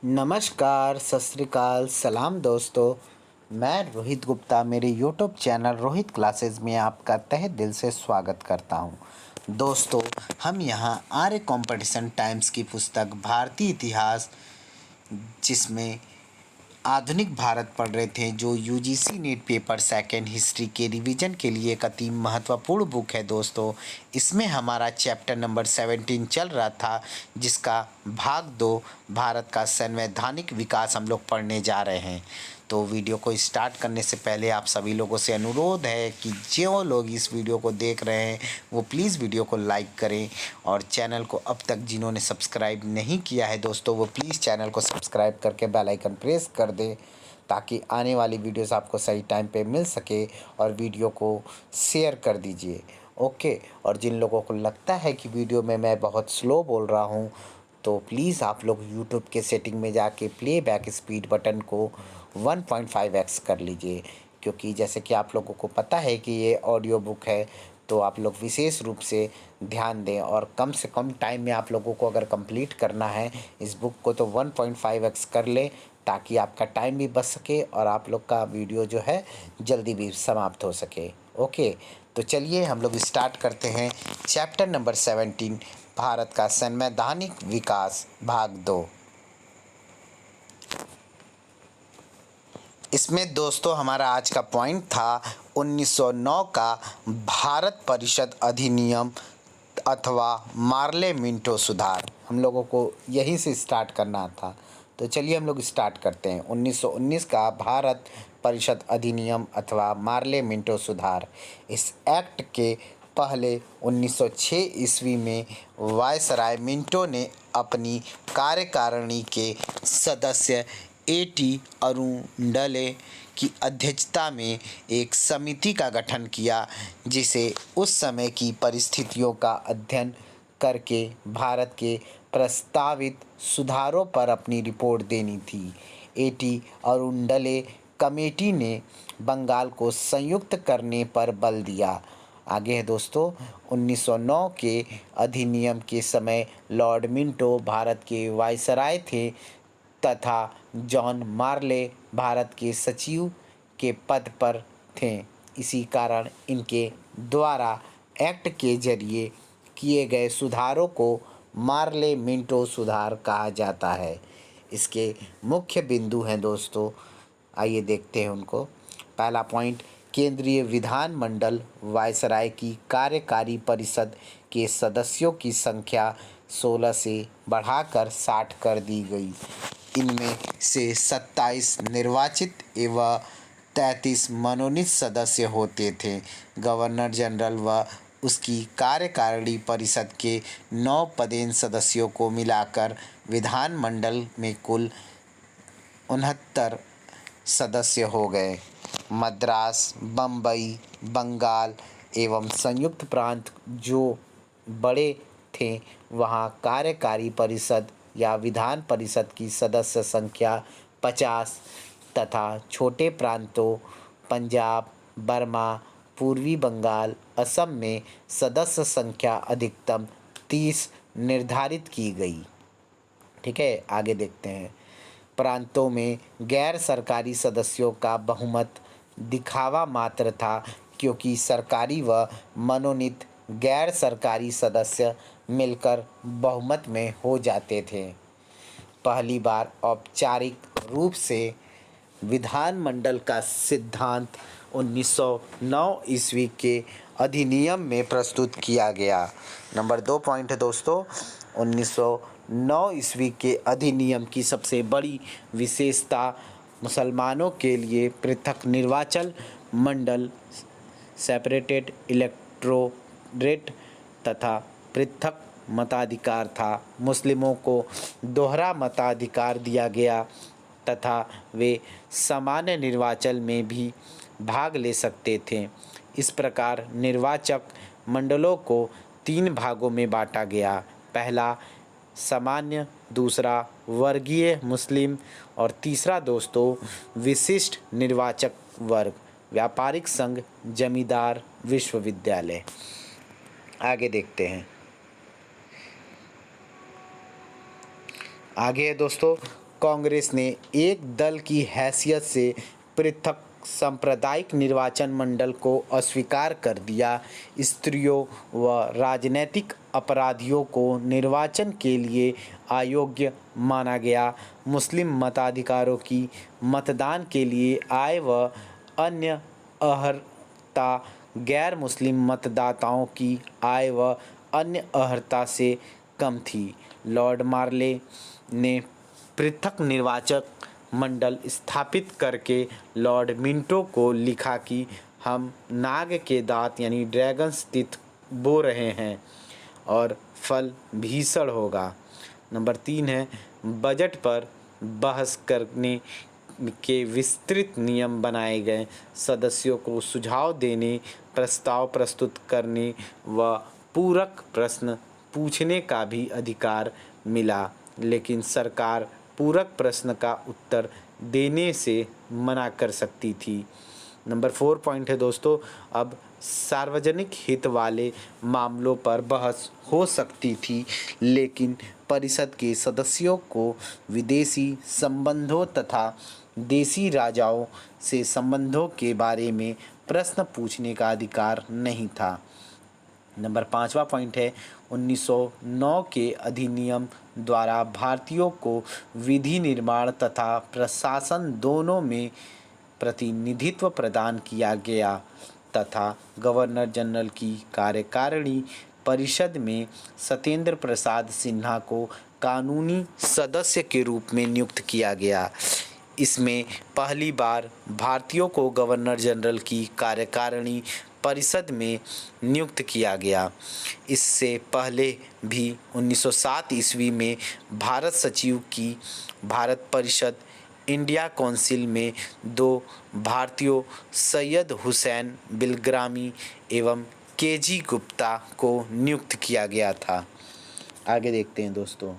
नमस्कार, सत श्री अकाल, सलाम दोस्तों। मैं रोहित गुप्ता मेरे यूट्यूब चैनल रोहित क्लासेस में आपका तहे दिल से स्वागत करता हूं। दोस्तों, हम यहां आर्य कंपटीशन टाइम्स की पुस्तक भारतीय इतिहास, जिसमें आधुनिक भारत पढ़ रहे थे, जो UGC NET paper second history के रिवीजन के लिए एक अति महत्वपूर्ण बुक है दोस्तों। इसमें हमारा चैप्टर नंबर 17 चल रहा था, जिसका भाग 2 भारत का संवैधानिक विकास हम लोग पढ़ने जा रहे हैं। तो वीडियो को स्टार्ट करने से पहले आप सभी लोगों से अनुरोध है कि जो लोग इस वीडियो को देख रहे हैं वो प्लीज़ वीडियो को लाइक करें, और चैनल को अब तक जिन्होंने सब्सक्राइब नहीं किया है दोस्तों, वो प्लीज़ चैनल को सब्सक्राइब करके बेल आइकन प्रेस कर दें, ताकि आने वाली वीडियोस आपको सही टाइम पे मिल सके। और वीडियो को शेयर कर दीजिए, ओके। और जिन लोगों को लगता है कि वीडियो में मैं बहुत स्लो बोल रहा हूँ, तो प्लीज़ आप लोग यूट्यूब के सेटिंग में जाके प्लेबैक स्पीड बटन को 1.5x कर लीजिए, क्योंकि जैसे कि आप लोगों को पता है कि ये ऑडियो बुक है, तो आप लोग विशेष रूप से ध्यान दें, और कम से कम टाइम में आप लोगों को अगर कंप्लीट करना है इस बुक को, तो 1.5x कर लें, ताकि आपका टाइम भी बच सके और आप लोग का वीडियो जो है जल्दी भी समाप्त हो सके, ओके। तो चलिए हम लोग स्टार्ट करते हैं चैप्टर नंबर 17, भारत का संवैधानिक विकास, भाग 2। इसमें दोस्तों हमारा आज का पॉइंट था 1909 का भारत परिषद अधिनियम अथवा मार्ले मिंटो सुधार। हम लोगों को यहीं से स्टार्ट करना था, तो चलिए हम लोग स्टार्ट करते हैं। 1919 का भारत परिषद अधिनियम अथवा मार्ले मिंटो सुधार। इस एक्ट के पहले 1906 ईस्वी में वायसराय मिंटो ने अपनी कार्यकारिणी के सदस्य ए.टी. अरुणडले की अध्यक्षता में एक समिति का गठन किया, जिसे उस समय की परिस्थितियों का अध्ययन करके भारत के प्रस्तावित सुधारों पर अपनी रिपोर्ट देनी थी। ए.टी. अरुणडले कमेटी ने बंगाल को संयुक्त करने पर बल दिया। आगे है दोस्तों, 1909 के अधिनियम के समय लॉर्ड मिंटो भारत के वायसराय थे तथा जॉन मार्ले भारत के सचिव के पद पर थे। इसी कारण इनके द्वारा एक्ट के जरिए किए गए सुधारों को मार्ले मिंटो सुधार कहा जाता है। इसके मुख्य बिंदु हैं दोस्तों, आइए देखते हैं उनको। पहला पॉइंट, केंद्रीय विधानमंडल वायसराय की कार्यकारी परिषद के सदस्यों की संख्या 16 से बढ़ाकर 60 कर दी गई। इनमें से 27 निर्वाचित एवं 33 मनोनीत सदस्य होते थे। गवर्नर जनरल व उसकी कार्यकारिणी परिषद के 9 पदेन सदस्यों को मिलाकर विधानमंडल में कुल 69 सदस्य हो गए। मद्रास, बम्बई, बंगाल एवं संयुक्त प्रांत जो बड़े थे, वहाँ कार्यकारी परिषद या विधान परिषद की सदस्य संख्या 50 तथा छोटे प्रांतों पंजाब, बर्मा, पूर्वी बंगाल, असम में सदस्य संख्या अधिकतम 30 निर्धारित की गई। ठीक है, आगे देखते हैं। प्रांतों में गैर सरकारी सदस्यों का बहुमत दिखावा मात्र था, क्योंकि सरकारी व मनोनीत गैर सरकारी सदस्य मिलकर बहुमत में हो जाते थे। पहली बार औपचारिक रूप से विधानमंडल का सिद्धांत 1909 ईस्वी के अधिनियम में प्रस्तुत किया गया। नंबर 2 पॉइंट है दोस्तों, 1909 ईस्वी के अधिनियम की सबसे बड़ी विशेषता मुसलमानों के लिए पृथक निर्वाचन मंडल, सेपरेटेड इलेक्टोरेट तथा पृथक मताधिकार था। मुस्लिमों को दोहरा मताधिकार दिया गया तथा वे सामान्य निर्वाचन में भी भाग ले सकते थे। इस प्रकार निर्वाचक मंडलों को 3 भागों में बांटा गया। पहला सामान्य, दूसरा वर्गीय मुस्लिम और तीसरा दोस्तों विशिष्ट निर्वाचक वर्ग, व्यापारिक संघ, जमींदार, विश्वविद्यालय। आगे देखते हैं। आगे है दोस्तों, कांग्रेस ने एक दल की हैसियत से पृथक सांप्रदायिक निर्वाचन मंडल को अस्वीकार कर दिया। स्त्रियों व राजनीतिक अपराधियों को निर्वाचन के लिए अयोग्य माना गया। मुस्लिम मताधिकारों की मतदान के लिए आय व अन्य अर्हता गैर मुस्लिम मतदाताओं की आय व अन्य अर्हता से कम थी। लॉर्ड मार्ले ने पृथक निर्वाचक मंडल स्थापित करके लॉर्ड मिंटो को लिखा कि हम नाग के दांत यानी ड्रैगन्स टीथ बो रहे हैं और फल भीषण होगा। नंबर 3 है बजट पर बहस करने के विस्तृत नियम बनाए गए। सदस्यों को सुझाव देने, प्रस्ताव प्रस्तुत करने व पूरक प्रश्न पूछने का भी अधिकार मिला, लेकिन सरकार पूरक प्रश्न का उत्तर देने से मना कर सकती थी। नंबर 4 पॉइंट है दोस्तों, अब सार्वजनिक हित वाले मामलों पर बहस हो सकती थी, लेकिन परिषद के सदस्यों को विदेशी संबंधों तथा देसी राजाओं से संबंधों के बारे में प्रश्न पूछने का अधिकार नहीं था। नंबर 5वां पॉइंट है 1909 के अधिनियम द्वारा भारतीयों को विधि निर्माण तथा प्रशासन दोनों में प्रतिनिधित्व प्रदान किया गया तथा गवर्नर जनरल की कार्यकारिणी परिषद में सत्येंद्र प्रसाद सिन्हा को कानूनी सदस्य के रूप में नियुक्त किया गया। इसमें पहली बार भारतीयों को गवर्नर जनरल की कार्यकारिणी परिषद में नियुक्त किया गया। इससे पहले भी 1907 ईस्वी में भारत सचिव की भारत परिषद इंडिया काउंसिल में 2 भारतीयों सैयद हुसैन बिलग्रामी एवं केजी गुप्ता को नियुक्त किया गया था। आगे देखते हैं दोस्तों,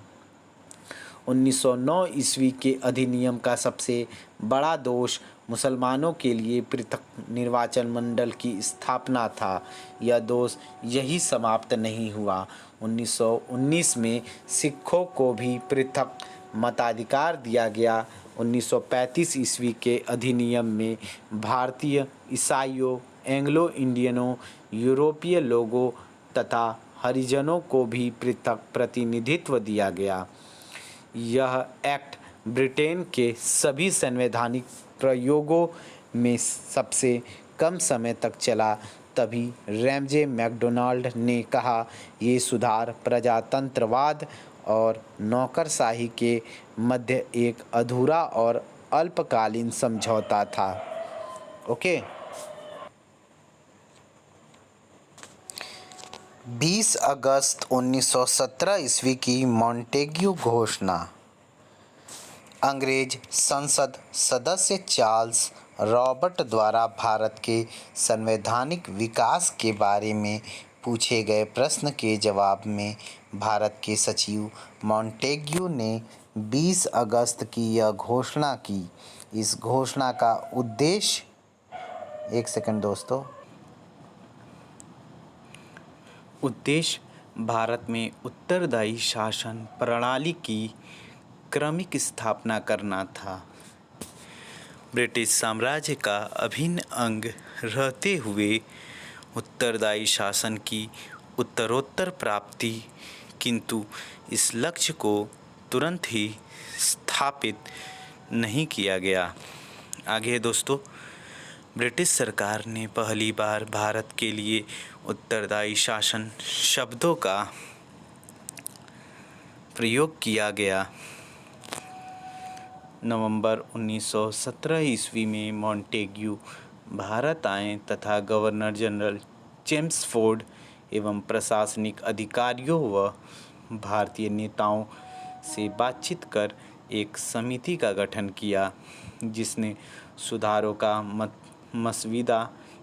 1909 ईस्वी के अधिनियम का सबसे बड़ा दोष मुसलमानों के लिए पृथक निर्वाचन मंडल की स्थापना था। यह दोष यही समाप्त नहीं हुआ। 1919 में सिखों को भी पृथक मताधिकार दिया गया। 1935 ईस्वी के अधिनियम में भारतीय ईसाइयों, एंग्लो इंडियनों, यूरोपीय लोगों तथा हरिजनों को भी पृथक प्रतिनिधित्व दिया गया। यह एक्ट ब्रिटेन के सभी संवैधानिक प्रयोगों में सबसे कम समय तक चला। तभी रैमजे मैकडोनाल्ड ने कहा, ये सुधार प्रजातंत्रवाद और नौकरशाही के मध्य एक अधूरा और अल्पकालीन समझौता था। ओके। 20 अगस्त 1917 ईस्वी की मॉन्टेग्यू घोषणा। अंग्रेज संसद सदस्य चार्ल्स रॉबर्ट द्वारा भारत के संवैधानिक विकास के बारे में पूछे गए प्रश्न के जवाब में भारत के सचिव मॉन्टेग्यू ने 20 अगस्त की यह घोषणा की। इस घोषणा का उद्देश्य, एक सेकंड दोस्तों, उद्देश्य भारत में उत्तरदायी शासन प्रणाली की क्रमिक स्थापना करना था। ब्रिटिश साम्राज्य का अभिन्न अंग रहते हुए उत्तरदायी शासन की उत्तरोत्तर प्राप्ति, किंतु इस लक्ष्य को तुरंत ही स्थापित नहीं किया गया। आगे दोस्तों, ब्रिटिश सरकार ने पहली बार भारत के लिए उत्तरदायी शासन शब्दों का प्रयोग किया गया। नवंबर 1917 ईस्वी में मॉन्टेग्यू भारत आए तथा गवर्नर जनरल चेम्सफोर्ड एवं प्रशासनिक अधिकारियों व भारतीय नेताओं से बातचीत कर एक समिति का गठन किया, जिसने सुधारों का मसविदा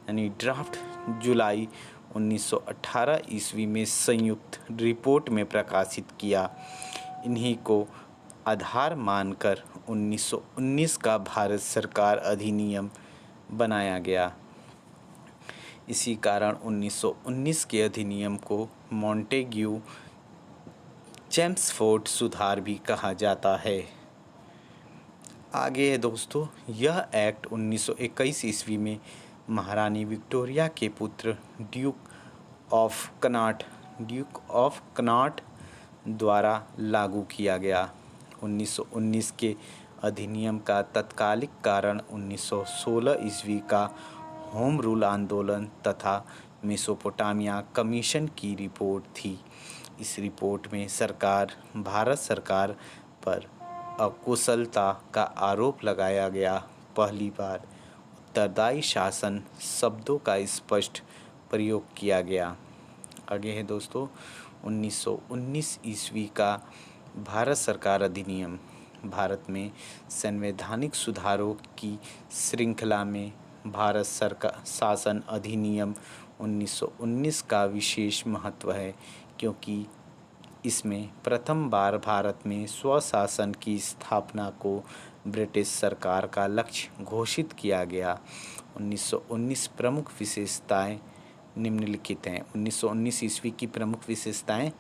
यानी ड्राफ्ट जुलाई 1918 ईस्वी में संयुक्त रिपोर्ट में प्रकाशित किया। इन्हीं को आधार मानकर 1919 का भारत सरकार अधिनियम बनाया गया। इसी कारण 1919 के अधिनियम को मॉन्टेग्यू चेम्सफोर्ड सुधार भी कहा जाता है। आगे है दोस्तों, यह एक्ट 1921 ईस्वी में महारानी विक्टोरिया के पुत्र ड्यूक ऑफ कनॉट द्वारा लागू किया गया। 1919 के अधिनियम का तत्कालिक कारण 1916 ईस्वी का होम रूल आंदोलन तथा मेसोपोटामिया कमीशन की रिपोर्ट थी। इस रिपोर्ट में भारत सरकार पर अकुशलता का आरोप लगाया गया। पहली बार उत्तरदायी शासन शब्दों का स्पष्ट प्रयोग किया गया। आगे है दोस्तों, 1919 ईस्वी का भारत सरकार अधिनियम। भारत में संवैधानिक सुधारों की श्रृंखला में भारत सरकार शासन अधिनियम 1919 का विशेष महत्व है, क्योंकि इसमें प्रथम बार भारत में स्वशासन की स्थापना को ब्रिटिश सरकार का लक्ष्य घोषित किया गया। 1919 प्रमुख विशेषताएं निम्नलिखित हैं। 1919 ईस्वी की प्रमुख विशेषताएं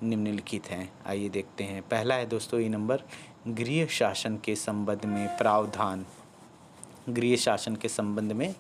निम्नलिखित हैं। आइए देखते हैं। पहला है दोस्तों ये नंबर, गृह शासन के संबंध में प्रावधान। गृह शासन के संबंध में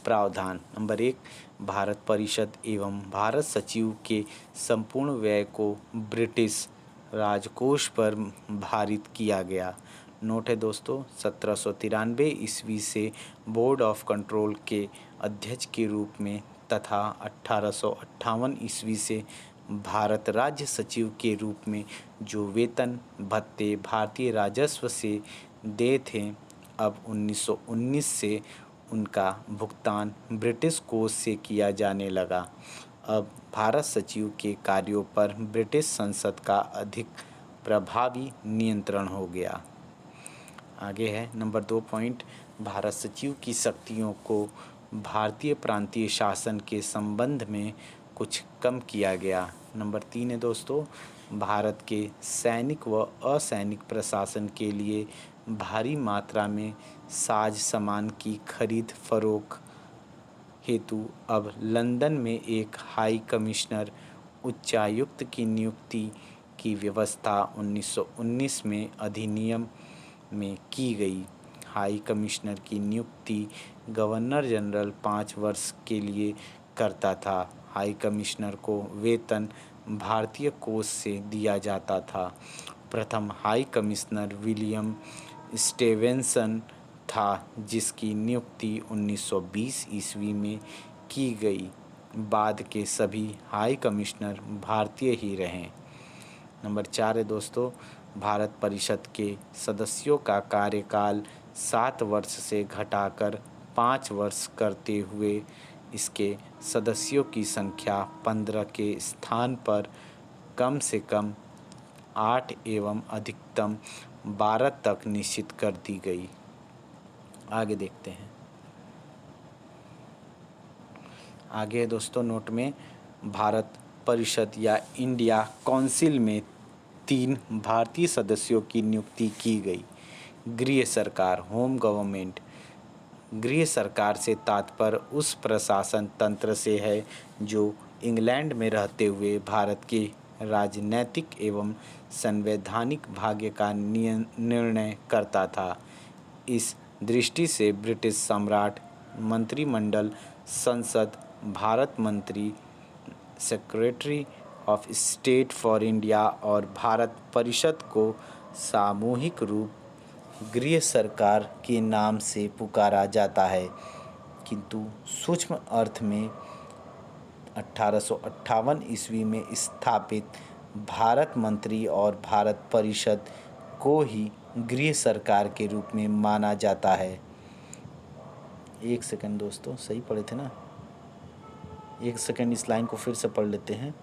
प्रावधान। नंबर 1, भारत परिषद एवं भारत सचिव के संपूर्ण व्यय को ब्रिटिश राजकोष पर भारित किया गया। नोट है दोस्तों, 1793 ईस्वी से बोर्ड ऑफ कंट्रोल के अध्यक्ष के रूप में तथा 1858 ईस्वी से भारत राज्य सचिव के रूप में जो वेतन भत्ते भारतीय राजस्व से देय थे, अब 1919 से उनका भुगतान ब्रिटिश कोष से किया जाने लगा। अब भारत सचिव के कार्यों पर ब्रिटिश संसद का अधिक प्रभावी नियंत्रण हो गया। आगे है नंबर 2 पॉइंट, भारत सचिव की शक्तियों को भारतीय प्रांतीय शासन के संबंध में कुछ कम किया गया। नंबर 3 है दोस्तों, भारत के सैनिक व असैनिक प्रशासन के लिए भारी मात्रा में साज सामान की खरीद फरोख्त हेतु अब लंदन में एक हाई कमिश्नर उच्चायुक्त की नियुक्ति की व्यवस्था 1919 में अधिनियम में की गई। हाई कमिश्नर की नियुक्ति गवर्नर जनरल 5 वर्ष के लिए करता था। हाई कमिश्नर को वेतन भारतीय कोष से दिया जाता था। प्रथम हाई कमिश्नर विलियम स्टीवेंसन था, जिसकी नियुक्ति 1920 ईस्वी में की गई। बाद के सभी हाई कमिश्नर भारतीय ही रहे। नंबर 4 है दोस्तों, भारत परिषद के सदस्यों का कार्यकाल 7 वर्ष से घटाकर 5 वर्ष करते हुए इसके सदस्यों की संख्या 15 के स्थान पर कम से कम 8 एवं अधिकतम 12 तक निश्चित कर दी गई। आगे देखते हैं। आगे दोस्तों नोट में, भारत परिषद या इंडिया काउंसिल में 3 भारतीय सदस्यों की नियुक्ति की गई। गृह सरकार, होम गवर्नमेंट। गृह सरकार से तात्पर्य उस प्रशासन तंत्र से है जो इंग्लैंड में रहते हुए भारत के राजनैतिक एवं संवैधानिक भाग्य का निर्णय करता था। इस दृष्टि से ब्रिटिश सम्राट, मंत्रिमंडल, संसद, भारत मंत्री, secretary of state for India और भारत परिषद को सामूहिक रूप गृह सरकार के नाम से पुकारा जाता है, किंतु सूक्ष्म अर्थ में 1858 ईस्वी में स्थापित भारत मंत्री और भारत परिषद को ही गृह सरकार के रूप में माना जाता है। एक सेकंड दोस्तों, सही पढ़े थे ना? एक सेकंड इस लाइन को फिर से पढ़ लेते हैं।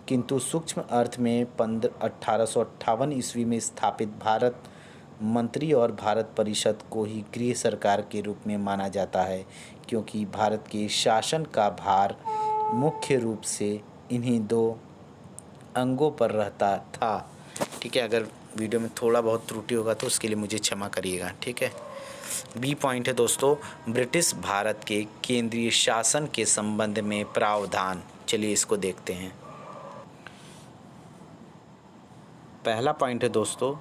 किंतु सूक्ष्म अर्थ में 1858 ईस्वी में स्थापित भारत मंत्री और भारत परिषद को ही गृह सरकार के रूप में माना जाता है, क्योंकि भारत के शासन का भार मुख्य रूप से इन्हीं 2 अंगों पर रहता था। ठीक है, अगर वीडियो में थोड़ा बहुत त्रुटि होगा तो उसके लिए मुझे क्षमा करिएगा। ठीक है। बी पॉइंट है दोस्तों, ब्रिटिश भारत के केंद्रीय शासन के संबंध में प्रावधान। चलिए इसको देखते हैं। पहला पॉइंट है दोस्तों,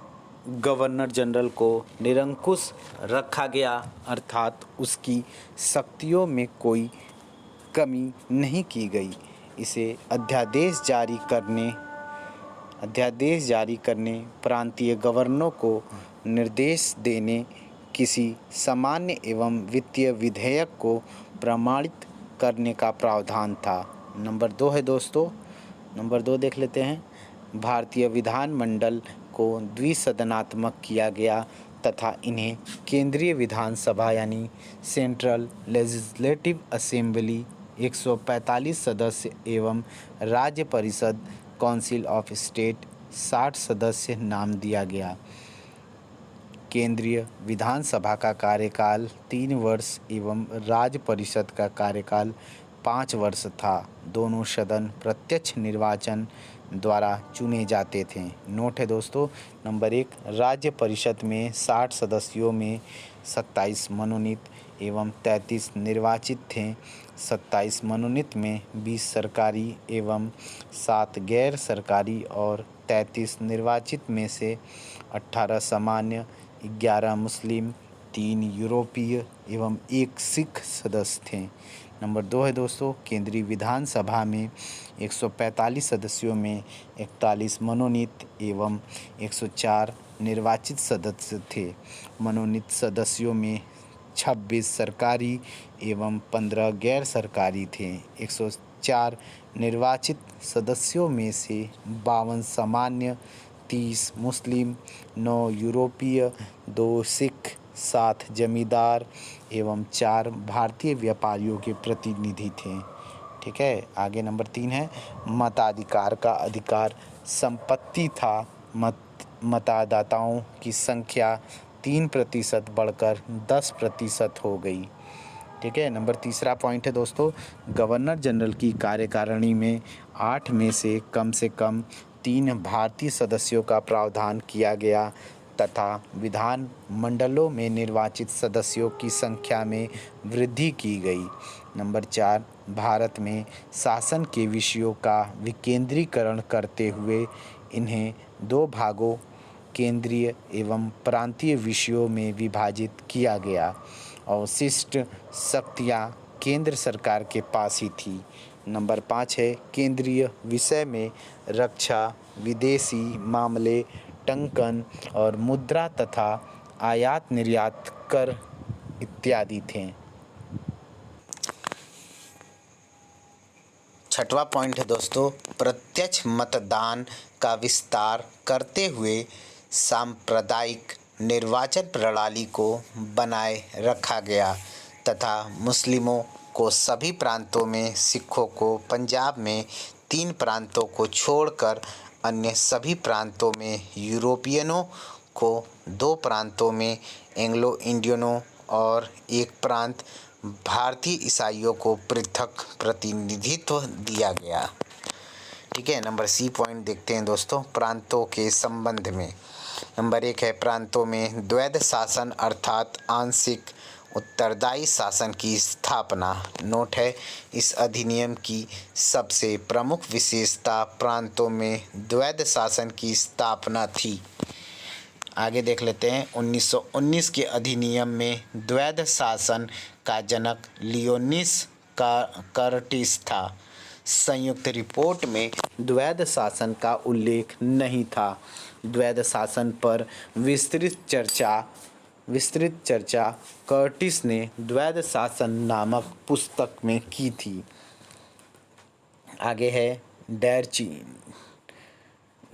गवर्नर जनरल को निरंकुश रखा गया, अर्थात उसकी शक्तियों में कोई कमी नहीं की गई। इसे अध्यादेश जारी करने, प्रांतीय गवर्नरों को निर्देश देने, किसी सामान्य एवं वित्तीय विधेयक को प्रमाणित करने का प्रावधान था। नंबर 2 है दोस्तों, नंबर 2 देख लेते हैं। भारतीय विधानमंडल को द्विसदनात्मक किया गया तथा इन्हें केंद्रीय विधानसभा यानी सेंट्रल लेजिस्लेटिव असेंबली 145 सदस्य एवं राज्य परिषद काउंसिल ऑफ स्टेट 60 सदस्य नाम दिया गया। केंद्रीय विधानसभा का कार्यकाल 3 वर्ष एवं राज्य परिषद का कार्यकाल 5 वर्ष था। दोनों सदन प्रत्यक्ष निर्वाचन द्वारा चुने जाते थे। नोट है दोस्तों, नंबर 1, राज्य परिषद में 60 सदस्यों में 27 मनोनीत एवं 33 निर्वाचित थे। 27 मनोनीत में 20 सरकारी एवं 7 गैर सरकारी और 33 निर्वाचित में से 18 सामान्य, 11 मुस्लिम, 3 यूरोपीय एवं 1 सिख सदस्य थे। नंबर 2 है दोस्तों, केंद्रीय विधानसभा में 145 सदस्यों में 41 मनोनीत एवं 104 निर्वाचित सदस्य थे। मनोनीत सदस्यों में 26 सरकारी एवं 15 गैर सरकारी थे। 104 निर्वाचित सदस्यों में से 52 सामान्य, 30 मुस्लिम, 9 यूरोपीय, 2 सिख, 7 जमींदार एवं 4 भारतीय व्यापारियों के प्रतिनिधि थे। ठीक है, आगे नंबर 3 है मताधिकार का अधिकार संपत्ति था। मतदाताओं की संख्या 3% बढ़कर 10% हो गई। ठीक है, नंबर तीसरा पॉइंट है दोस्तों, गवर्नर जनरल की कार्यकारिणी में 8 में से कम 3 भारतीय सदस्यों का प्रावधान किया गया तथा विधान मंडलों में निर्वाचित सदस्यों की संख्या में वृद्धि की गई। नंबर 4, भारत में शासन के विषयों का विकेंद्रीकरण करते हुए इन्हें 2 भागों, केंद्रीय एवं प्रांतीय विषयों में विभाजित किया गया। अवशिष्ट शक्तियाँ केंद्र सरकार के पास ही थी। नंबर 5 है केंद्रीय विषय में रक्षा, विदेशी मामले, टंकन और मुद्रा तथा आयात निर्यात कर इत्यादि थे। छठवां पॉइंट है दोस्तों, प्रत्यक्ष मतदान का विस्तार करते हुए सांप्रदायिक निर्वाचन प्रणाली को बनाए रखा गया तथा मुस्लिमों को सभी प्रांतों में, सिखों को पंजाब में, 3 प्रांतों को छोड़कर अन्य सभी प्रांतों में, यूरोपियनों को 2 प्रांतों में, एंग्लो इंडियनों और 1 प्रांत भारतीय ईसाइयों को पृथक प्रतिनिधित्व दिया गया। ठीक है, नंबर सी पॉइंट देखते हैं दोस्तों, प्रांतों के संबंध में। नंबर 1 है प्रांतों में द्वैध शासन अर्थात आंशिक उत्तरदायी शासन की स्थापना। नोट है, इस अधिनियम की सबसे प्रमुख विशेषता प्रांतों में द्वैध शासन की स्थापना थी। आगे देख लेते हैं, 1919 के अधिनियम में द्वैध शासन का जनक लियोनिस कर्टिस था। संयुक्त रिपोर्ट में द्वैध शासन का उल्लेख नहीं था। द्वैध शासन पर विस्तृत चर्चा कर्टिस ने द्वैध शासन नामक पुस्तक में की थी। आगे है डैर्ची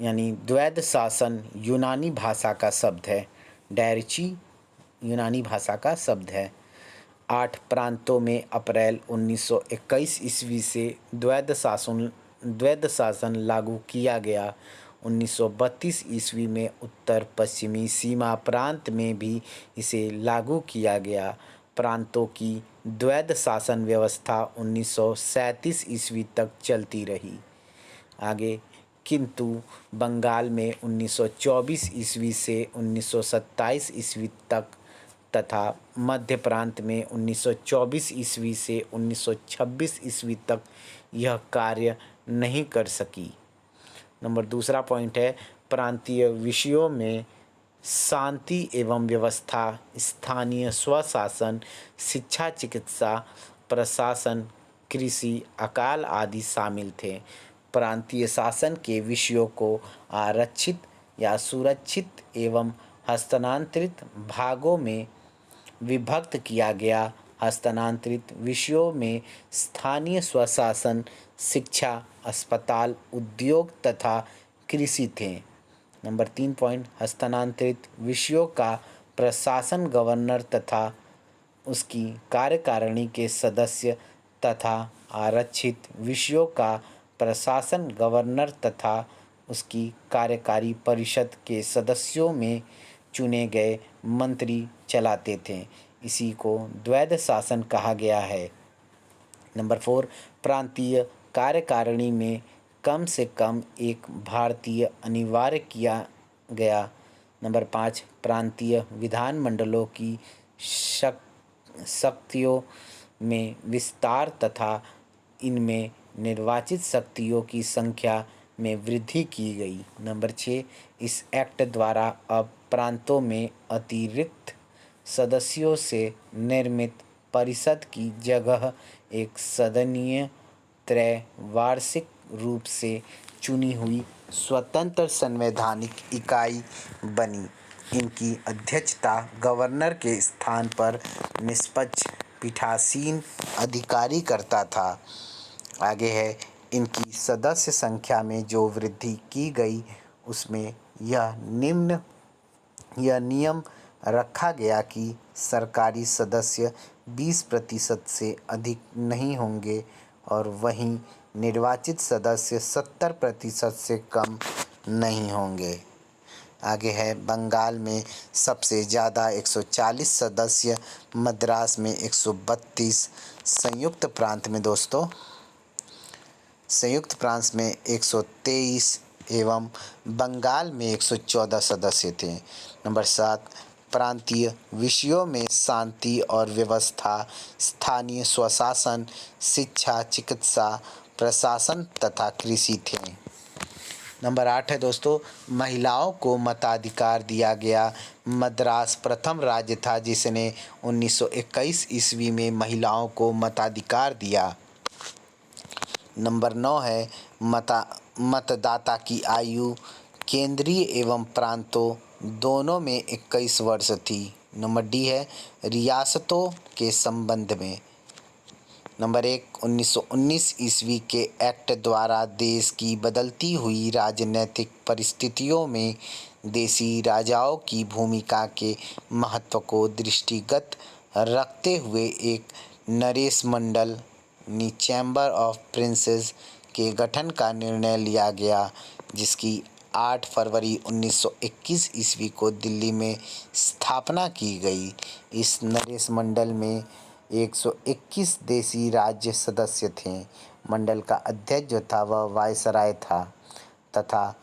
यानी द्वैध शासन यूनानी भाषा का शब्द है। डैर्ची यूनानी भाषा का शब्द है। 8 प्रांतों में अप्रैल 1921 ईस्वी से द्वैध शासन लागू किया गया। 1932 ईस्वी में उत्तर पश्चिमी सीमा प्रांत में भी इसे लागू किया गया। प्रांतों की द्वैध शासन व्यवस्था 1937 ईस्वी तक चलती रही। आगे, किंतु बंगाल में 1924 ईस्वी से 1927 ईस्वी तक तथा मध्य प्रांत में 1924 ईस्वी से 1926 ईस्वी तक यह कार्य नहीं कर सकी। नंबर दूसरा पॉइंट है प्रांतीय विषयों में शांति एवं व्यवस्था, स्थानीय स्वशासन, शिक्षा, चिकित्सा, प्रशासन, कृषि, अकाल आदि शामिल थे। प्रांतीय शासन के विषयों को आरक्षित या सुरक्षित एवं हस्तांतरित भागों में विभक्त किया गया। हस्तांतरित विषयों में स्थानीय स्वशासन, शिक्षा, अस्पताल, उद्योग तथा कृषि थे। नंबर 3 पॉइंट, हस्तांतरित विषयों का प्रशासन गवर्नर तथा उसकी कार्यकारिणी के सदस्य तथा आरक्षित विषयों का प्रशासन गवर्नर तथा उसकी कार्यकारी परिषद के सदस्यों में चुने गए मंत्री चलाते थे। इसी को द्वैध शासन कहा गया है। नंबर 4, प्रांतीय कार्यकारिणी में कम से कम एक भारतीय अनिवार्य किया गया। नंबर 5, प्रांतीय विधानमंडलों की शक्तियों में विस्तार तथा इनमें निर्वाचित शक्तियों की संख्या में वृद्धि की गई। नंबर 6, इस एक्ट द्वारा अब प्रांतों में अतिरिक्त सदस्यों से निर्मित परिषद की जगह एक सदनीय त्रैवार्षिक रूप से चुनी हुई स्वतंत्र संवैधानिक इकाई बनी। इनकी अध्यक्षता गवर्नर के स्थान पर निष्पक्ष पीठासीन अधिकारी करता था। आगे है, इनकी सदस्य संख्या में जो वृद्धि की गई उसमें यह नियम रखा गया कि सरकारी सदस्य 20% से अधिक नहीं होंगे और वहीं निर्वाचित सदस्य 70% से कम नहीं होंगे। आगे है, बंगाल में सबसे ज़्यादा 140 सदस्य, मद्रास में 132, संयुक्त प्रांत में 123 एवं बंगाल में 114 सदस्य थे। नंबर 7, प्रांतीय विषयों में शांति और व्यवस्था, स्थानीय स्वशासन, शिक्षा, चिकित्सा, प्रशासन तथा कृषि थे। नंबर 8 है दोस्तों, महिलाओं को मताधिकार दिया गया। मद्रास प्रथम राज्य था जिसने 1921 ईस्वी में महिलाओं को मताधिकार दिया। नंबर 9 है, मतदाता की आयु केंद्रीय एवं प्रांतों दोनों में 21 वर्ष थी। नंबर डी है, रियासतों के संबंध में। नंबर 1, 1919 ईस्वी के एक्ट द्वारा देश की बदलती हुई राजनीतिक परिस्थितियों में देशी राजाओं की भूमिका के महत्व को दृष्टिगत रखते हुए एक नरेश मंडल चैम्बर ऑफ प्रिंसेस के गठन का निर्णय लिया गया, जिसकी 8 फरवरी 1921 ईस्वी को दिल्ली में स्थापना की गई। इस नरेश मंडल में 121 देशी राज्य सदस्य थे। मंडल का अध्यक्ष जो था वह वायसराय था तथा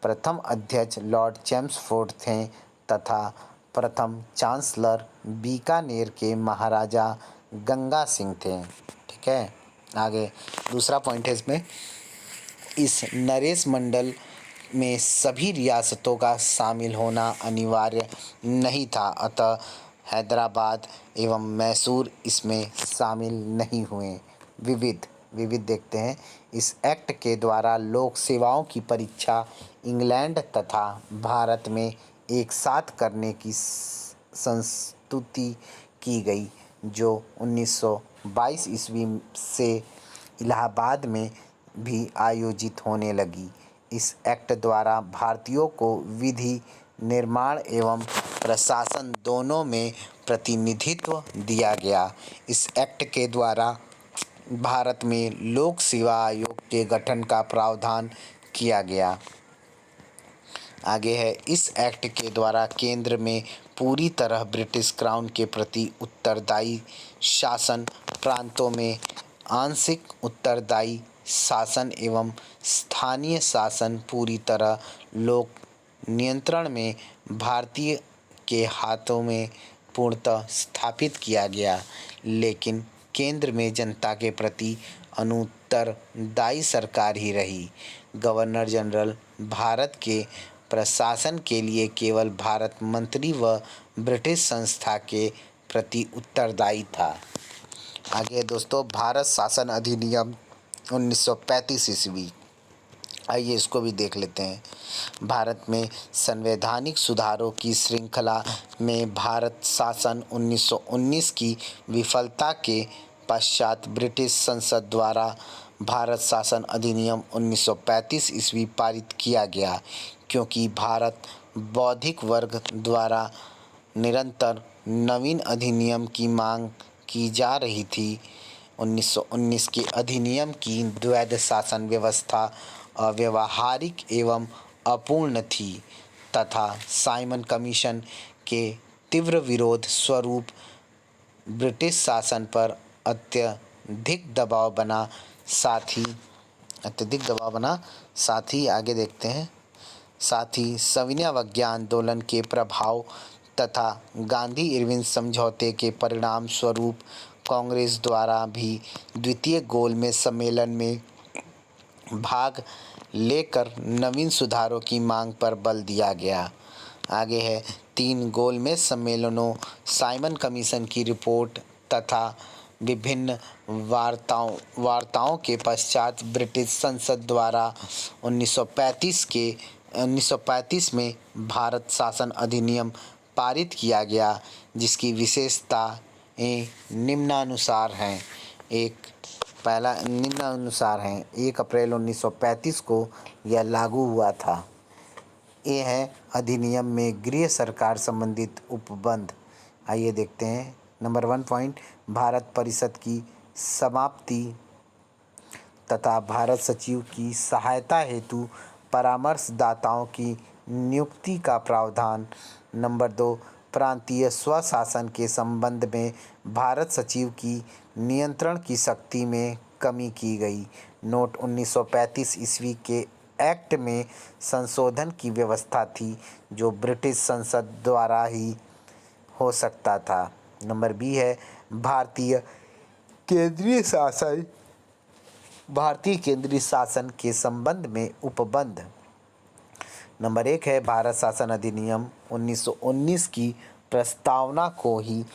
प्रथम अध्यक्ष लॉर्ड चेम्सफोर्ड थे तथा प्रथम चांसलर बीकानेर के महाराजा गंगा सिंह थे। ठीक है, आगे दूसरा पॉइंट है इसमें, इस नरेश मंडल में सभी रियासतों का शामिल होना अनिवार्य नहीं था, अतः हैदराबाद एवं मैसूर इसमें शामिल नहीं हुए। विविध देखते हैं, इस एक्ट के द्वारा लोक सेवाओं की परीक्षा इंग्लैंड तथा भारत में एक साथ करने की संस्तुति की गई, जो 1922 ईस्वी से इलाहाबाद में भी आयोजित होने लगी। इस एक्ट द्वारा भारतीयों को विधि निर्माण एवं प्रशासन दोनों में प्रतिनिधित्व दिया गया। इस एक्ट के द्वारा भारत में लोक सेवा आयोग के गठन का प्रावधान किया गया। आगे है, इस एक्ट के द्वारा केंद्र में पूरी तरह ब्रिटिश क्राउन के प्रति उत्तरदायी शासन, प्रांतों में आंशिक उत्तरदायी शासन एवं स्थानीय शासन पूरी तरह लोक नियंत्रण में भारतीय के हाथों में पूर्णतः स्थापित किया गया, लेकिन केंद्र में जनता के प्रति अनुत्तरदायी सरकार ही रही। गवर्नर जनरल भारत के प्रशासन के लिए केवल भारत मंत्री व ब्रिटिश संस्था के प्रति उत्तरदायी था। आगे दोस्तों, भारत शासन अधिनियम 1935 ईस्वी। आइए इसको भी देख लेते हैं। भारत में संवैधानिक सुधारों की श्रृंखला में भारत शासन 1919 की विफलता के पश्चात ब्रिटिश संसद द्वारा भारत शासन अधिनियम 1935 ईस्वी पारित किया गया। क्योंकि भारत बौद्धिक वर्ग द्वारा निरंतर नवीन अधिनियम की मांग की जा रही थी, 1919 के अधिनियम की द्वैध शासन व्यवस्था अव्यावहारिक एवं अपूर्ण थी तथा साइमन कमीशन के तीव्र विरोध स्वरूप ब्रिटिश शासन पर अत्यधिक दबाव बना। साथ ही आगे देखते हैं, साथ ही सविनय अवज्ञा आंदोलन के प्रभाव तथा गांधी इरविन समझौते के परिणाम स्वरूप कांग्रेस द्वारा भी द्वितीय गोलमेज सम्मेलन में भाग लेकर नवीन सुधारों की मांग पर बल दिया गया। आगे है 3 गोलमेज सम्मेलनों, साइमन कमीशन की रिपोर्ट तथा विभिन्न वार्ताओं के पश्चात ब्रिटिश संसद द्वारा 1935 में भारत शासन अधिनियम पारित किया गया, जिसकी विशेषताएं निम्नानुसार हैं। 1 अप्रैल 1935 को यह लागू हुआ था। ये है अधिनियम में गृह सरकार संबंधित उपबंध। आइए देखते हैं। नंबर 1 पॉइंट, भारत परिषद की समाप्ति तथा भारत सचिव की सहायता हेतु परामर्शदाताओं की नियुक्ति का प्रावधान। नंबर 2, प्रांतीय स्वशासन के संबंध में भारत सचिव की नियंत्रण की शक्ति में कमी की गई। नोट 1935 ईस्वी के एक्ट में संशोधन की व्यवस्था थी, जो ब्रिटिश संसद द्वारा ही हो सकता था। नंबर बी है भारतीय केंद्रीय शासन के संबंध में उपबंध। नंबर 1 है भारत शासन अधिनियम 1919 की प्रस्तावना को ही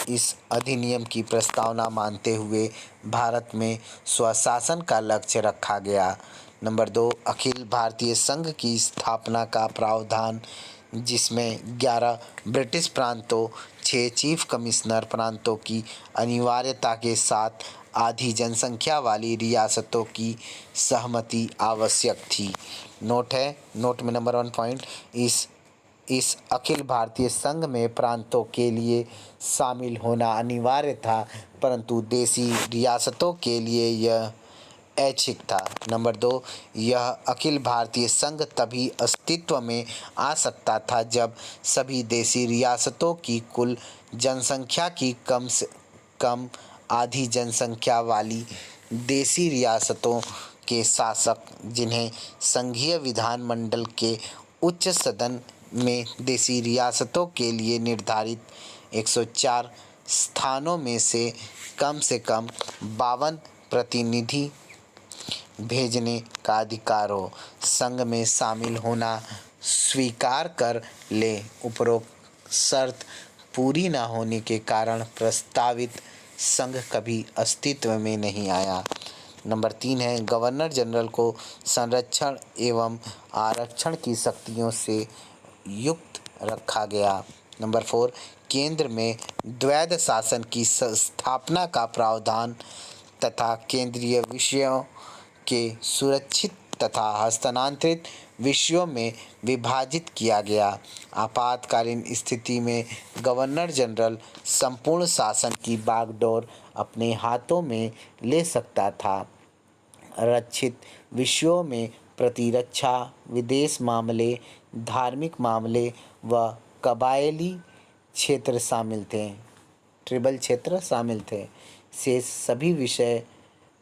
इस अधिनियम की प्रस्तावना मानते हुए भारत में स्वशासन का लक्ष्य रखा गया। नंबर 2, अखिल भारतीय संघ की स्थापना का प्रावधान, जिसमें 11 ब्रिटिश प्रांतों, 6 चीफ कमिश्नर प्रांतों की अनिवार्यता के साथ आधी जनसंख्या वाली रियासतों की सहमति आवश्यक थी। नोट में नंबर 1 पॉइंट, इस अखिल भारतीय संघ में प्रांतों के लिए शामिल होना अनिवार्य था, परंतु देशी रियासतों के लिए यह ऐच्छिक था। नंबर 2, यह अखिल भारतीय संघ तभी अस्तित्व में आ सकता था जब सभी देशी रियासतों की कुल जनसंख्या की कम से कम आधी जनसंख्या वाली देशी रियासतों के शासक, जिन्हें संघीय विधानमंडल के उच्च सदन में देशी रियासतों के लिए निर्धारित 104 स्थानों में से कम 52 प्रतिनिधि भेजने का अधिकार हो, संघ में शामिल होना स्वीकार कर ले। उपरोक्त शर्त पूरी न होने के कारण प्रस्तावित संघ कभी अस्तित्व में नहीं आया। नंबर 3 है गवर्नर जनरल को संरक्षण एवं आरक्षण की शक्तियों से युक्त रखा गया। नंबर 4, केंद्र में द्वैध शासन की स्थापना का प्रावधान तथा केंद्रीय विषयों के सुरक्षित तथा हस्तांतरित विषयों में विभाजित किया गया। आपातकालीन स्थिति में गवर्नर जनरल संपूर्ण शासन की बागडोर अपने हाथों में ले सकता था। रक्षित विषयों में प्रतिरक्षा, विदेश मामले, धार्मिक मामले व कबायली क्षेत्र शामिल थे, ट्रिबल क्षेत्र शामिल थे। शेष सभी विषय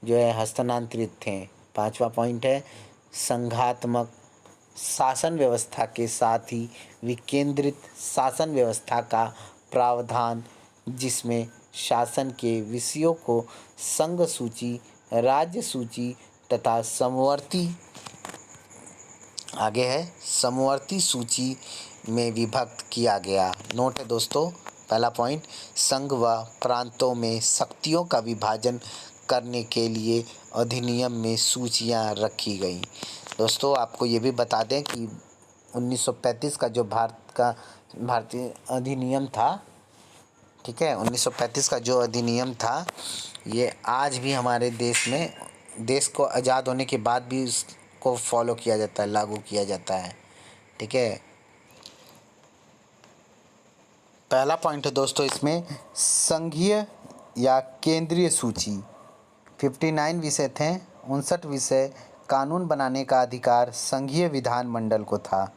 जो है हस्तांतरित थे। 5वां पॉइंट है संघात्मक शासन व्यवस्था के साथ ही विकेंद्रित शासन व्यवस्था का प्रावधान, जिसमें शासन के विषयों को संघ सूची, राज्य सूची तथा समवर्ती आगे है समवर्ती सूची में विभक्त किया गया। नोट है दोस्तों, पहला पॉइंट, संघ व प्रांतों में शक्तियों का विभाजन करने के लिए अधिनियम में सूचियां रखी गईं। दोस्तों आपको ये भी बता दें कि 1935 का जो भारतीय अधिनियम था, ठीक है, 1935 का जो अधिनियम था, ये आज भी हमारे देश में, देश को आज़ाद होने के बाद भी इसको फॉलो किया जाता है, लागू किया जाता है। ठीक है, पहला पॉइंट है दोस्तों इसमें संघीय या केंद्रीय सूची। 59 विषय थे, 59 विषय कानून बनाने का अधिकार संघीय विधानमंडल को था।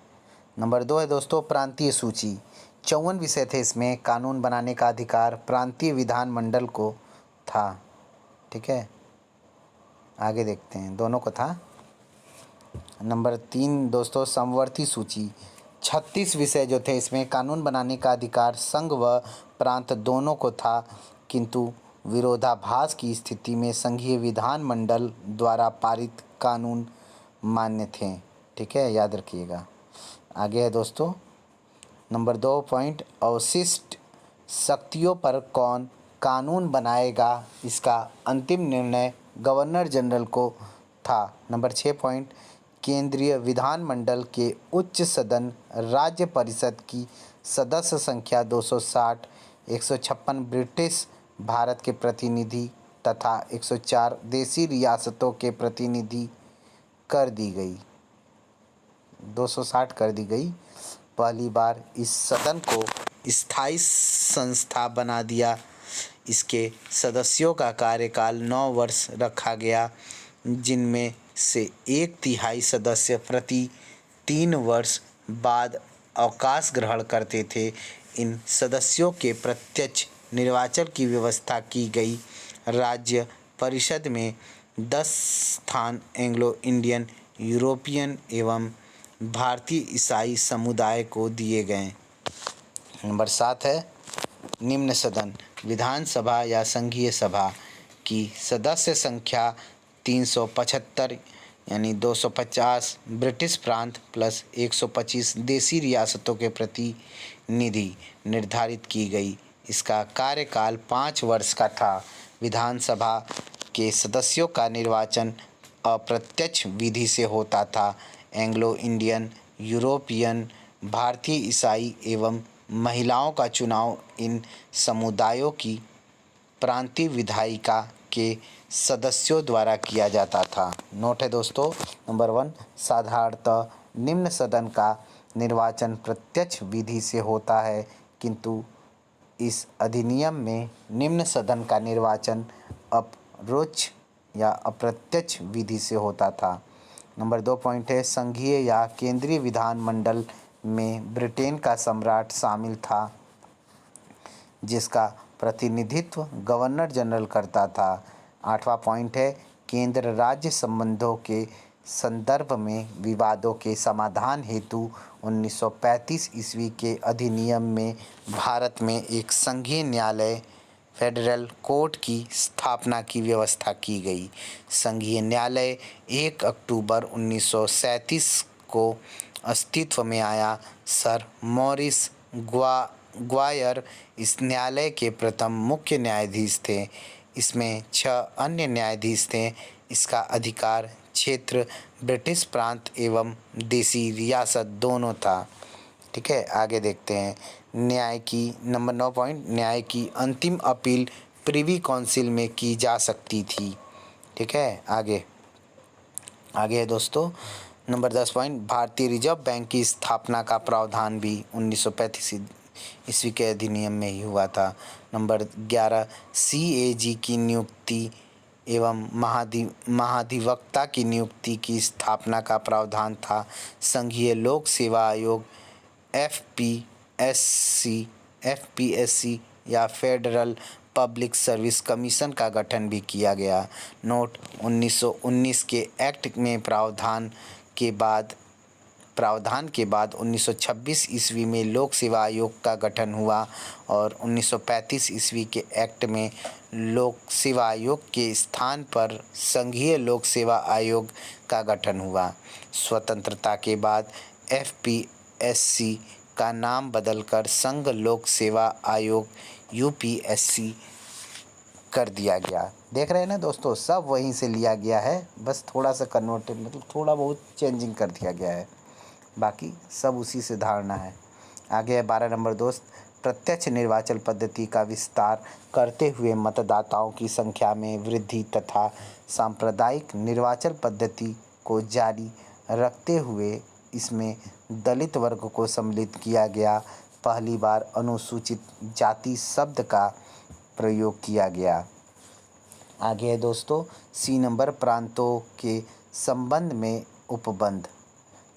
नंबर 2 है दोस्तों प्रांतीय सूची। 54 विषय थे, इसमें कानून बनाने का अधिकार प्रांतीय विधानमंडल को था। ठीक है, आगे देखते हैं, दोनों को था। नंबर 3 दोस्तों समवर्ती सूची। 36 विषय जो थे, इसमें कानून बनाने का अधिकार संघ व प्रांत दोनों को था, किंतु विरोधाभास की स्थिति में संघीय विधानमंडल द्वारा पारित कानून मान्य थे। ठीक है, याद रखिएगा। आगे है दोस्तों नंबर 2 पॉइंट, अवशिष्ट शक्तियों पर कौन कानून बनाएगा, इसका अंतिम निर्णय गवर्नर जनरल को था। नंबर 6 पॉइंट, केंद्रीय विधानमंडल के उच्च सदन राज्य परिषद की सदस्य संख्या 260, 156 ब्रिटिश भारत के प्रतिनिधि तथा 104 देशी रियासतों के प्रतिनिधि कर दी गई, 260 कर दी गई। पहली बार इस सदन को स्थायी संस्था बना दिया। इसके सदस्यों का कार्यकाल 9 वर्ष रखा गया, जिनमें से 1/3 सदस्य प्रति 3 वर्ष बाद अवकाश ग्रहण करते थे। इन सदस्यों के प्रत्यक्ष निर्वाचन की व्यवस्था की गई। राज्य परिषद में 10 स्थान एंग्लो इंडियन, यूरोपियन एवं भारतीय ईसाई समुदाय को दिए गए। नंबर 7 है निम्न सदन। विधानसभा या संघीय सभा की सदस्य संख्या 375 यानी 250 ब्रिटिश प्रांत प्लस 125 देशी रियासतों के प्रतिनिधि निर्धारित की गई। इसका कार्यकाल 5 वर्ष का था। विधानसभा के सदस्यों का निर्वाचन अप्रत्यक्ष विधि से होता था। एंग्लो इंडियन, यूरोपियन, भारतीय ईसाई एवं महिलाओं का चुनाव इन समुदायों की प्रांतीय विधायिका के सदस्यों द्वारा किया जाता था। नोट है दोस्तों, नंबर 1, साधारणतः निम्न सदन का निर्वाचन प्रत्यक्ष विधि से होता है, किंतु इस अधिनियम में निम्न सदन का निर्वाचन अपरोक्ष या अप्रत्यक्ष विधि से होता था। नंबर 2 पॉइंट है संघीय या केंद्रीय विधानमंडल में ब्रिटेन का सम्राट शामिल था, जिसका प्रतिनिधित्व गवर्नर जनरल करता था। 8वां पॉइंट है केंद्र राज्य संबंधों के संदर्भ में विवादों के समाधान हेतु 1935 ईस्वी के अधिनियम में भारत में एक संघीय न्यायालय फेडरल कोर्ट की स्थापना की व्यवस्था की गई। संघीय न्यायालय 1 अक्टूबर 1937 को अस्तित्व में आया। सर मॉरिस ग्वायर इस न्यायालय के प्रथम मुख्य न्यायाधीश थे। इसमें 6 अन्य न्यायाधीश थे। इसका अधिकार क्षेत्र ब्रिटिश प्रांत एवं देशी रियासत दोनों था। ठीक है, आगे देखते हैं न्याय की। नंबर 9 पॉइंट, न्याय की अंतिम अपील प्रिवी काउंसिल में की जा सकती थी। ठीक है, आगे है दोस्तों नंबर 10 पॉइंट, भारतीय रिजर्व बैंक की स्थापना का प्रावधान भी 1935 ईस्वी के अधिनियम में ही हुआ था। नंबर 11, CAG की नियुक्ति एवं महाधिवक्ता की नियुक्ति की स्थापना का प्रावधान था। संघीय लोक सेवा आयोग FPSC या फेडरल पब्लिक सर्विस कमीशन का गठन भी किया गया। नोट 1919 के एक्ट में प्रावधान के बाद प्रावधान के बाद 1926 ईस्वी में लोक सेवा आयोग का गठन हुआ और 1935 ईस्वी के एक्ट में लोक सेवा आयोग के स्थान पर संघीय लोक सेवा आयोग का गठन हुआ। स्वतंत्रता के बाद एफपीएससी का नाम बदलकर संघ लोक सेवा आयोग यूपीएससी कर दिया गया। देख रहे हैं ना दोस्तों, सब वहीं से लिया गया है, बस थोड़ा सा कन्वर्ट मतलब थोड़ा बहुत चेंजिंग कर दिया गया है, बाकी सब उसी से धारणा है। आगे है 12 नंबर दोस्त, प्रत्यक्ष निर्वाचन पद्धति का विस्तार करते हुए मतदाताओं की संख्या में वृद्धि तथा सांप्रदायिक निर्वाचन पद्धति को जारी रखते हुए इसमें दलित वर्ग को सम्मिलित किया गया। पहली बार अनुसूचित जाति शब्द का प्रयोग किया गया। आगे है दोस्तों सी नंबर, प्रांतों के संबंध में उपबंध।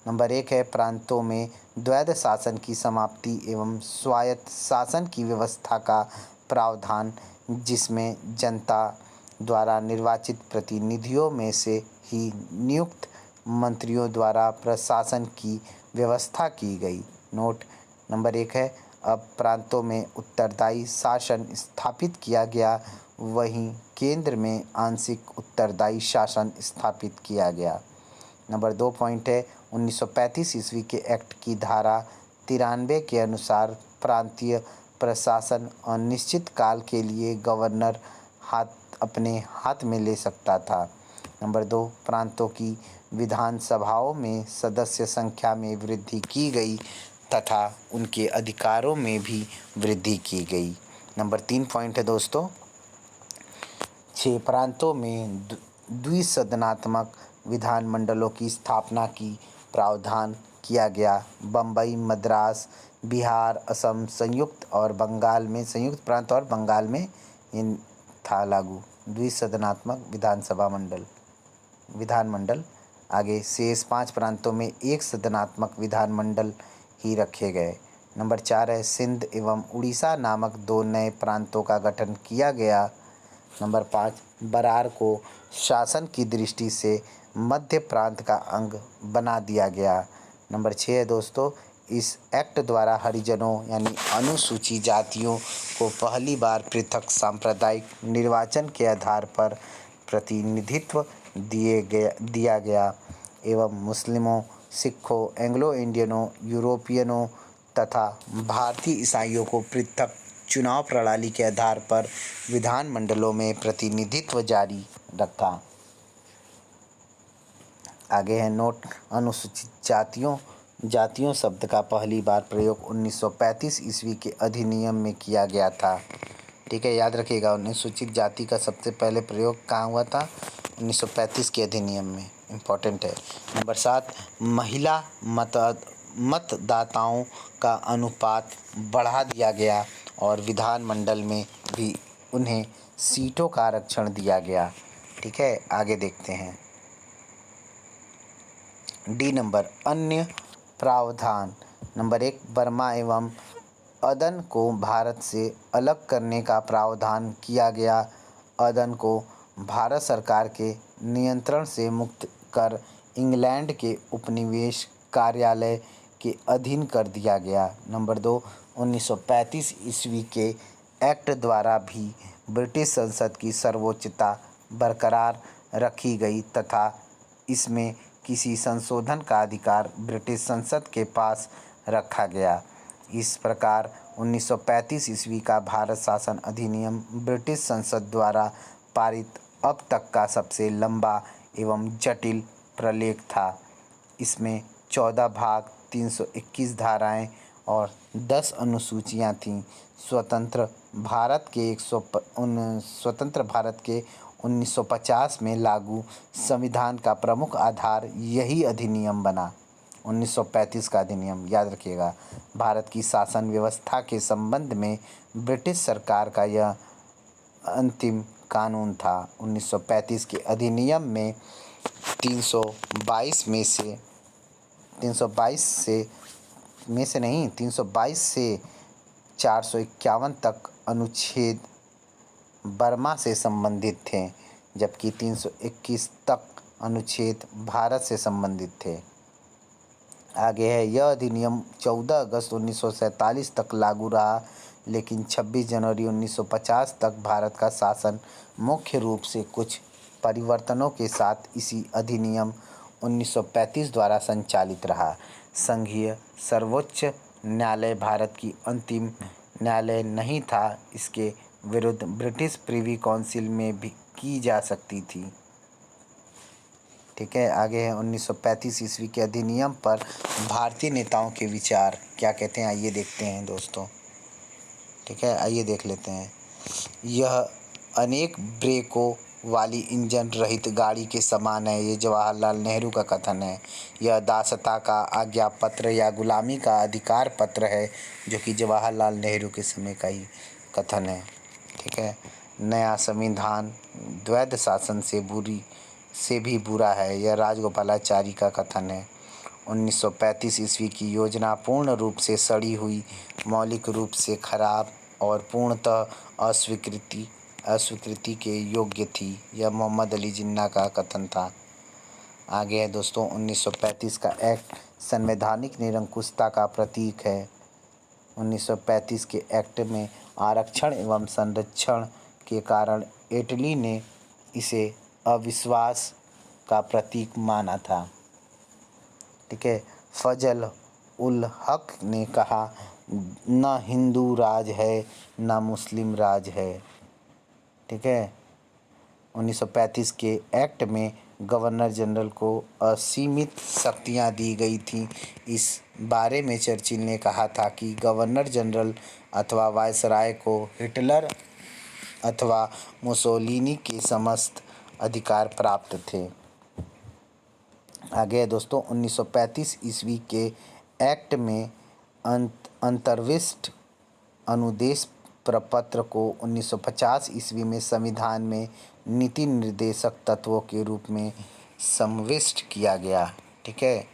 नंबर 1 है प्रांतों में द्वैध शासन की समाप्ति एवं स्वायत्त शासन की व्यवस्था का प्रावधान, जिसमें जनता द्वारा निर्वाचित प्रतिनिधियों में से ही नियुक्त मंत्रियों द्वारा प्रशासन की व्यवस्था की गई। नोट नंबर 1 है, अब प्रांतों में उत्तरदायी शासन स्थापित किया गया, वहीं केंद्र में आंशिक उत्तरदायी शासन स्थापित किया गया। नंबर 2 पॉइंट है, 1935 ईस्वी के एक्ट की धारा 93 के अनुसार प्रांतीय प्रशासन अनिश्चित काल के लिए गवर्नर अपने हाथ में ले सकता था। नंबर 2, प्रांतों की विधानसभाओं में सदस्य संख्या में वृद्धि की गई तथा उनके अधिकारों में भी वृद्धि की गई। नंबर 3 पॉइंट है दोस्तों, 6 प्रांतों में द्विसदनात्मक विधानमंडलों की स्थापना की प्रावधान किया गया। बम्बई, मद्रास, बिहार, असम, संयुक्त प्रांत और बंगाल में इन था लागू द्विसदनात्मक विधानमंडल। आगे शेष 5 प्रांतों में एक सदनात्मक विधानमंडल ही रखे गए। नंबर 4 है, सिंध एवं उड़ीसा नामक 2 नए प्रांतों का गठन किया गया। नंबर 5, बरार को शासन की दृष्टि से मध्य प्रांत का अंग बना दिया गया। नंबर 6 है दोस्तों, इस एक्ट द्वारा हरिजनों यानी अनुसूचित जातियों को पहली बार पृथक सांप्रदायिक निर्वाचन के आधार पर प्रतिनिधित्व दिया गया एवं मुस्लिमों, सिखों, एंग्लो इंडियनों, यूरोपियनों तथा भारतीय ईसाइयों को पृथक चुनाव प्रणाली के आधार पर विधानमंडलों में प्रतिनिधित्व जारी रखा। आगे है नोट, अनुसूचित जातियों शब्द का पहली बार प्रयोग 1935 ईस्वी के अधिनियम में किया गया था। ठीक है, याद रखिएगा, अनुसूचित जाति का सबसे पहले प्रयोग कहाँ हुआ था? 1935 के अधिनियम में, इम्पॉर्टेंट है। नंबर 7, महिला मतदाताओं का अनुपात बढ़ा दिया गया और विधानमंडल में भी उन्हें सीटों का आरक्षण दिया गया। ठीक है, आगे देखते हैं। डी नंबर, अन्य प्रावधान। नंबर 1, बर्मा एवं अदन को भारत से अलग करने का प्रावधान किया गया। अदन को भारत सरकार के नियंत्रण से मुक्त कर इंग्लैंड के उपनिवेश कार्यालय के अधीन कर दिया गया। नंबर 2, 1935 ईस्वी के एक्ट द्वारा भी ब्रिटिश संसद की सर्वोच्चता बरकरार रखी गई तथा इसमें किसी संशोधन का अधिकार ब्रिटिश संसद के पास रखा गया। इस प्रकार 1935 ईस्वी का भारत शासन अधिनियम ब्रिटिश संसद द्वारा पारित अब तक का सबसे लंबा एवं जटिल प्रलेख था। इसमें 14 भाग, 321 धाराएं और 10 अनुसूचियां थीं। स्वतंत्र भारत के 1950 में लागू संविधान का प्रमुख आधार यही अधिनियम बना। 1935 का अधिनियम याद रखिएगा। भारत की शासन व्यवस्था के संबंध में ब्रिटिश सरकार का यह अंतिम कानून था। 1935 के अधिनियम में 322 से 451 तक अनुच्छेद बर्मा से संबंधित थे, जबकि 321 तक अनुच्छेद भारत से संबंधित थे। आगे है, यह अधिनियम 14 अगस्त 1947 तक लागू रहा, लेकिन 26 जनवरी 1950 तक भारत का शासन मुख्य रूप से कुछ परिवर्तनों के साथ इसी अधिनियम 1935 द्वारा संचालित रहा। संघीय सर्वोच्च न्यायालय भारत की अंतिम न्यायालय नहीं था, इसके विरुद्ध ब्रिटिश प्रिवी काउंसिल में भी की जा सकती थी। ठीक है, आगे है 1935 ईस्वी के अधिनियम पर भारतीय नेताओं के विचार क्या कहते हैं, आइए देखते हैं दोस्तों। ठीक है, आइए देख लेते हैं। यह अनेक ब्रेकों वाली इंजन रहित गाड़ी के समान है, ये जवाहरलाल नेहरू का कथन है। यह दासता का आज्ञा पत्र या गुलामी का अधिकार पत्र है, जो कि जवाहरलाल नेहरू के समय का ही कथन है। ठीक है, नया संविधान द्वैध शासन से भी बुरा है, यह राजगोपालाचारी का कथन है। 1935 ईस्वी की योजना पूर्ण रूप से सड़ी हुई, मौलिक रूप से खराब और पूर्णतः अस्वीकृति के योग्य थी, यह मोहम्मद अली जिन्ना का कथन था। आगे है दोस्तों, 1935 का एक्ट संवैधानिक निरंकुशता का प्रतीक है। 1935 के एक्ट में आरक्षण एवं संरक्षण के कारण इटली ने इसे अविश्वास का प्रतीक माना था। ठीक है, फजल उल हक ने कहा, न हिंदू राज है न मुस्लिम राज है। ठीक है, 1935 के एक्ट में गवर्नर जनरल को असीमित शक्तियां दी गई थीं। इस बारे में चर्चिल ने कहा था कि गवर्नर जनरल अथवा वायसराय को हिटलर अथवा मुसोलिनी के समस्त अधिकार प्राप्त थे। आगे है दोस्तों, 1935 ईस्वी के एक्ट में अंतर्विष्ट अनुदेश प्रपत्र को 1950 ईस्वी में संविधान में नीति निर्देशक तत्वों के रूप में समाविष्ट किया गया। ठीक है,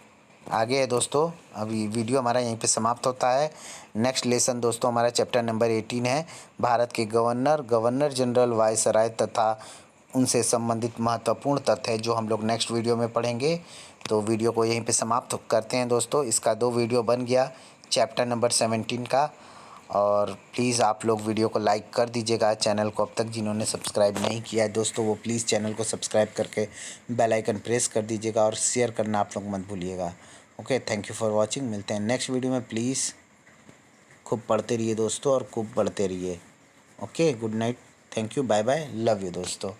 आगे है दोस्तों, अभी वीडियो हमारा यहीं पे समाप्त होता है। नेक्स्ट लेसन दोस्तों हमारा चैप्टर नंबर 18 है, भारत के गवर्नर जनरल, वायसराय तथा उनसे संबंधित महत्वपूर्ण तथ्य जो हम लोग नेक्स्ट वीडियो में पढ़ेंगे। तो वीडियो को यहीं पे समाप्त करते हैं दोस्तों। इसका 2 वीडियो बन गया चैप्टर नंबर 17 का, और प्लीज़ आप लोग वीडियो को लाइक कर दीजिएगा। चैनल को अब तक जिन्होंने सब्सक्राइब नहीं किया है दोस्तों, वो प्लीज़ चैनल को सब्सक्राइब करके बेल आइकन प्रेस कर दीजिएगा, और शेयर करना आप लोग मत भूलिएगा। Okay, thank you for watching. मिलते हैं नेक्स्ट वीडियो में। प्लीज़ खूब पढ़ते रहिए दोस्तों, और खूब बढ़ते रहिए। Okay, good night, thank you, bye bye, love you दोस्तों।